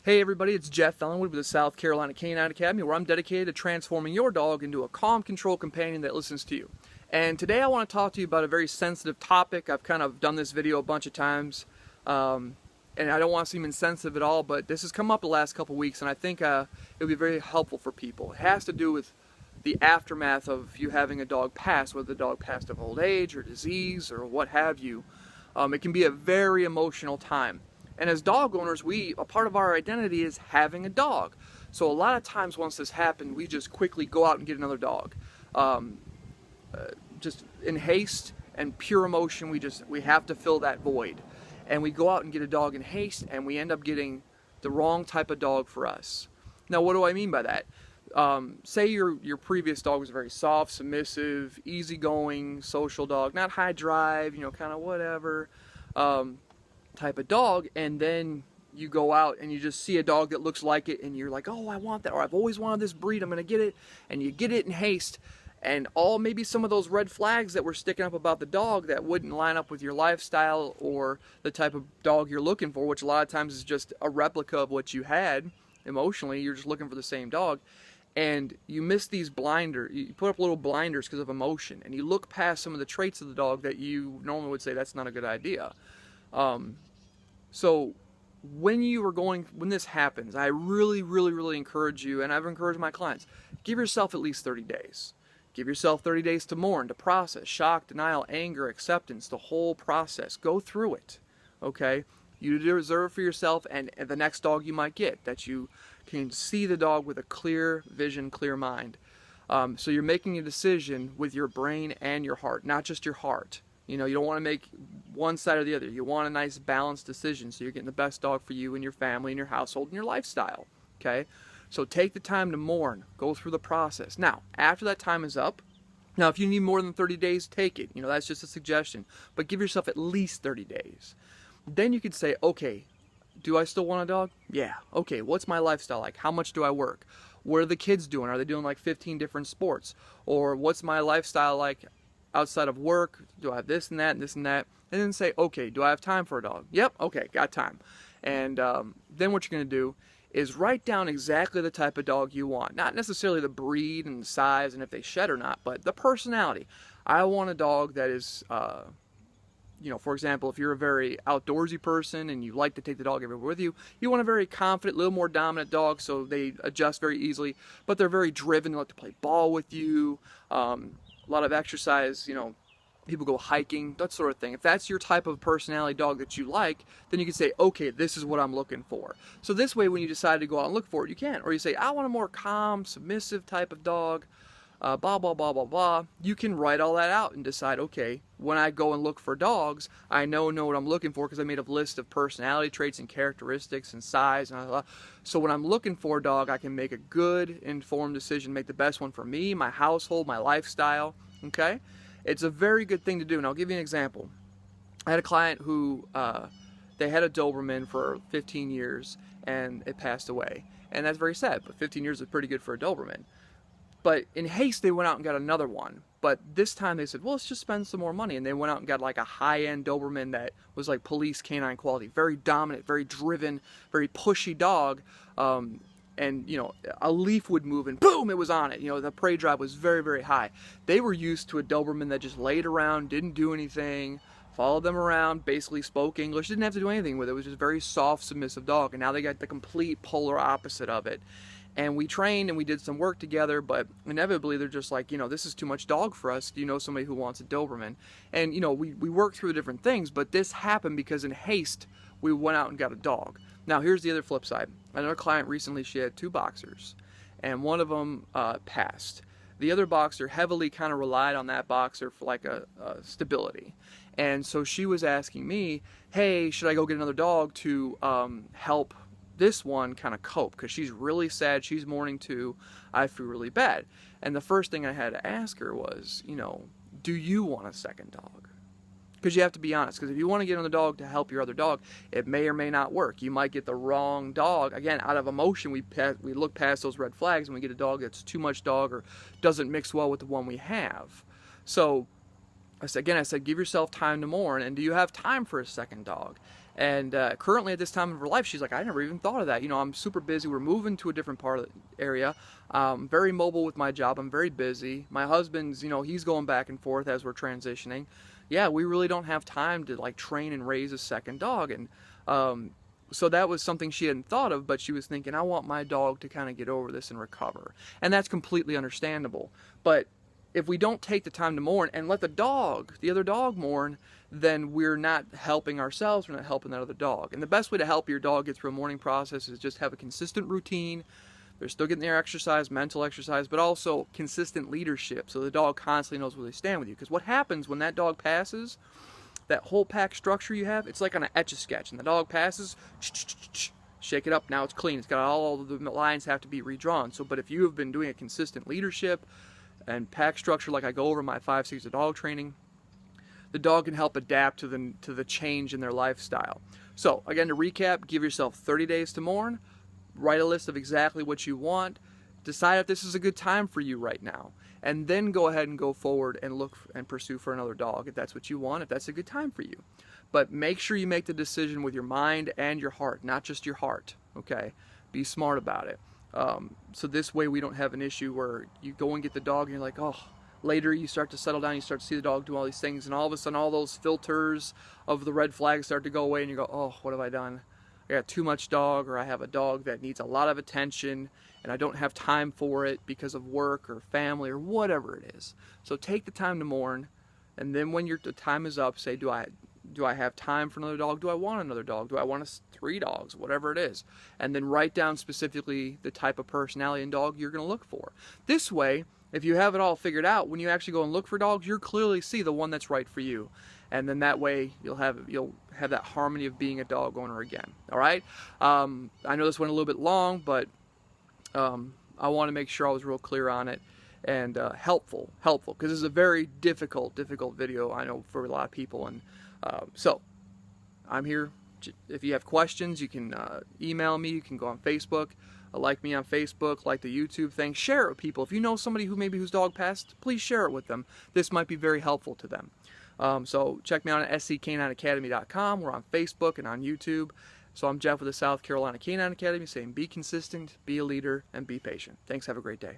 Hey everybody, it's Jeff Ellenwood with the South Carolina Canine Academy, where I'm dedicated to transforming your dog into a calm, controlled companion that listens to you. And today I want to talk to you about a very sensitive topic. I've kind of done this video a bunch of times, and I don't want to seem insensitive at all, but this has come up the last couple weeks, and I think it'll be very helpful for people. It has to do with the aftermath of you having a dog pass, whether the dog passed of old age or disease or what have you. It can be a very emotional time. And as dog owners, a part of our identity is having a dog. So a lot of times once this happened, we just quickly go out and get another dog. Just in haste and pure emotion, we have to fill that void. And we go out and get a dog in haste, and we end up getting the wrong type of dog for us. Now, what do I mean by that? Say your previous dog was a very soft, submissive, easygoing, social dog, not high drive, kind of whatever. Type of dog, and then you go out and you just see a dog that looks like it and you're like, oh, I want that, or I've always wanted this breed, I'm gonna get it, and you get it in haste, and maybe some of those red flags that were sticking up about the dog that wouldn't line up with your lifestyle or the type of dog you're looking for, which a lot of times is just a replica of what you had emotionally. You're just looking for the same dog, and you miss these blinders. You put up little blinders because of emotion, and you look past some of the traits of the dog that you normally would say that's not a good idea. So when this happens, I really encourage you, and I've encouraged my clients, give yourself at least 30 days. Give yourself 30 days to mourn, to process, shock, denial, anger, acceptance, the whole process. Go through it, okay? You deserve for yourself and the next dog you might get, that you can see the dog with a clear vision, clear mind. So you're making a decision with your brain and your heart, not just your heart. You don't want to make one side or the other. You want a nice balanced decision so you're getting the best dog for you and your family and your household and your lifestyle, okay? So take the time to mourn. Go through the process. Now, after that time is up, now if you need more than 30 days, take it. That's just a suggestion. But give yourself at least 30 days. Then you could say, okay, do I still want a dog? Yeah. Okay, what's my lifestyle like? How much do I work? What are the kids doing? Are they doing like 15 different sports? Or what's my lifestyle like outside of work? Do I have this and that and this and that? And then say, okay, do I have time for a dog? Yep, okay, got time. And then what you're going to do is write down exactly the type of dog you want. Not necessarily the breed and the size and if they shed or not, but the personality. I want a dog that is, for example, if you're a very outdoorsy person and you like to take the dog everywhere with you, you want a very confident, little more dominant dog so they adjust very easily, but they're very driven. They like to play ball with you. A lot of exercise, people go hiking, that sort of thing. If that's your type of personality dog that you like, then you can say, okay, this is what I'm looking for. So this way, when you decide to go out and look for it, you can. Or you say, I want a more calm, submissive type of dog, blah, blah, blah, blah, blah. You can write all that out and decide, okay, when I go and look for dogs, I know what I'm looking for because I made a list of personality traits and characteristics and size. And blah. So when I'm looking for a dog, I can make a good, informed decision, make the best one for me, my household, my lifestyle, okay? It's a very good thing to do, and I'll give you an example. I had a client who, they had a Doberman for 15 years, and it passed away. And that's very sad, but 15 years is pretty good for a Doberman. But in haste, they went out and got another one. But this time they said, well, let's just spend some more money. And they went out and got like a high-end Doberman that was like police canine quality. Very dominant, very driven, very pushy dog. And, a leaf would move and boom, it was on it. The prey drive was very high. They were used to a Doberman that just laid around, didn't do anything, followed them around, basically spoke English, didn't have to do anything with it. It was just a very soft, submissive dog. And now they got the complete polar opposite of it. And we trained and we did some work together, but inevitably they're just like, this is too much dog for us. Do you know somebody who wants a Doberman? And, we worked through different things, but this happened because in haste, we went out and got a dog. Now, here's the other flip side. Another client recently, she had 2 boxers, and one of them passed. The other boxer heavily kind of relied on that boxer for like a stability. And so she was asking me, hey, should I go get another dog to help this one kind of cope, because she's really sad, she's mourning too, I feel really bad. And the first thing I had to ask her was, do you want a second dog? Because you have to be honest, because if you want to get another dog to help your other dog, it may or may not work. You might get the wrong dog. Again, out of emotion, we look past those red flags and we get a dog that's too much dog or doesn't mix well with the one we have. So I said, give yourself time to mourn, and do you have time for a second dog? And currently at this time of her life, she's like, I never even thought of that. You know, I'm super busy. We're moving to a different part of the area. Very mobile with my job. I'm very busy. My husband's, you know, he's going back and forth as we're transitioning. Yeah, we really don't have time to like train and raise a second dog. And so that was something she hadn't thought of, but she was thinking, I want my dog to kind of get over this and recover. And that's completely understandable. But if we don't take the time to mourn and let the other dog mourn, then we're not helping ourselves, we're not helping that other dog. And the best way to help your dog get through a mourning process is just have a consistent routine. They're still getting their exercise, mental exercise, but also consistent leadership, so the dog constantly knows where they stand with you. Because what happens when that dog passes, that whole pack structure you have, it's like on an Etch-a-Sketch, and the dog passes, shake it up, now it's clean. It's got all the lines have to be redrawn. So, but if you have been doing a consistent leadership and pack structure like I go over my 5 C's of dog training, the dog can help adapt to the change in their lifestyle. So again, to recap, give yourself 30 days to mourn, write a list of exactly what you want, decide if this is a good time for you right now, and then go ahead and go forward and look and pursue for another dog if that's what you want, if that's a good time for you. But make sure you make the decision with your mind and your heart, not just your heart, okay? Be smart about it. So this way we don't have an issue where you go and get the dog and you're like, oh, later you start to settle down, you start to see the dog do all these things, and all of a sudden all those filters of the red flags start to go away, and you go, oh, what have I done? I got too much dog, or I have a dog that needs a lot of attention and I don't have time for it because of work or family or whatever it is. So take the time to mourn, and then when the time is up, say, do I have time for another dog? Do I want another dog? Do I want 3 dogs? Whatever it is. And then write down specifically the type of personality and dog you're going to look for. This way, if you have it all figured out, when you actually go and look for dogs, you'll clearly see the one that's right for you. And then that way you'll have that harmony of being a dog owner again. All right? I know this went a little bit long, but I want to make sure I was real clear on it and helpful, because this is a very difficult video, I know, for a lot of people. And so I'm here. If you have questions, you can email me. You can go on Facebook. Like me on Facebook, like the YouTube thing. Share it with people. If you know somebody whose dog passed, please share it with them. This might be very helpful to them. So check me out at scK9Academy.com. We're on Facebook and on YouTube. So I'm Jeff with the South Carolina Canine Academy saying be consistent, be a leader, and be patient. Thanks. Have a great day.